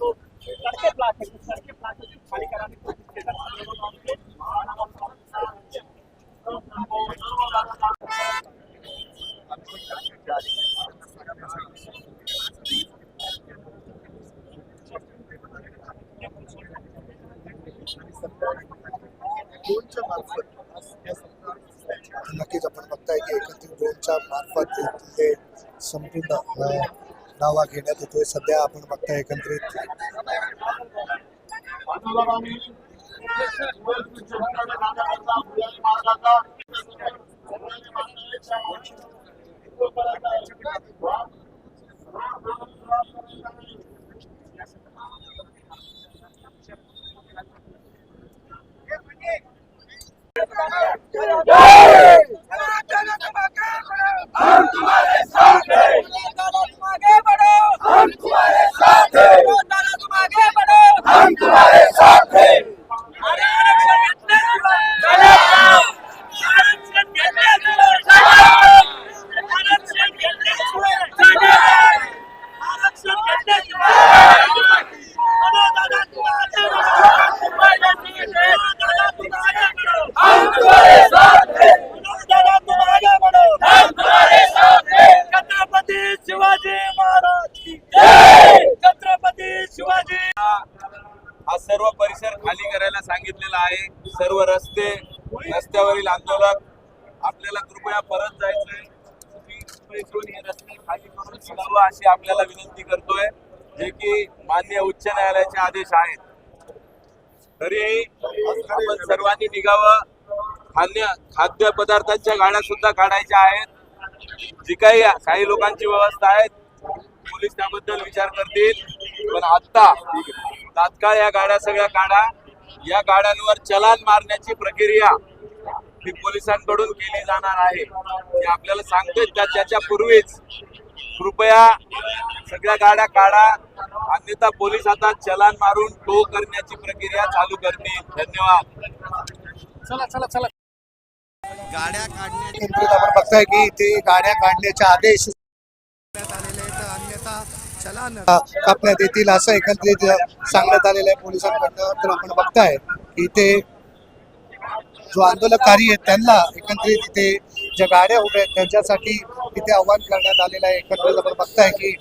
तो सड़कें ब्लॉक है, सड़कें ब्लॉक है, खाली कराने की कोशिश की जा रही है। नक्कीच आपण बघताय की एकत्रित ड्रोनच्या मार्फत तिथले संपूर्ण नावा घेण्यात येतोय. सध्या आपण बघताय एकत्रित हा सर्व परिसर खाली करायला सांगितलेला आहे. सर्व रस्त्यावरील आंदोलक आपल्याला कृपया परत जायचंय. तुम्ही हे रस्ते खाली करून सोडावं अशी आपल्याला विनंती करतोय, जे की माननीय उच्च न्यायालयाचे आदेश आहेत. तरीही आपण सर्वांनी निघावं. खाद्य पदार्थांच्या गाड्या सुद्धा काढायच्या आहेत. जी काही लोकांची व्यवस्था आहे पोलीस त्याबद्दल विचार करतील, पण आता तात्काळ या गाड्या सगळ्या काढा. या गाड्यांवर चलान मारण्याची प्रक्रिया ही पोलिसांकडून केली जाणार आहे. हे आपल्याला सांगतोय. त्याच्या पूर्वीच कृपया सगळ्या गाड्या काढा, अन्यथा पोलीस आता चलान मारून टो करण्याची प्रक्रिया चालू करतील. धन्यवाद. चला गाड्या काढण्याचे एकत्रित आपण बघताय की इथे गाड्या काढण्याचे आदेश आलेले आहेत, अन्यथा चलान कापण्यात येतील असं एकत्रित सांगण्यात आलेलं आहे पोलिसांकडनं. तर आपण बघताय की इथे जो आंदोलनकारी आहेत त्यांना एकत्रित इथे ज्या गाड्या उभ्या आहेत त्यांच्यासाठी इथे आव्हान करण्यात आलेलं आहे. एकत्रित आपण बघताय की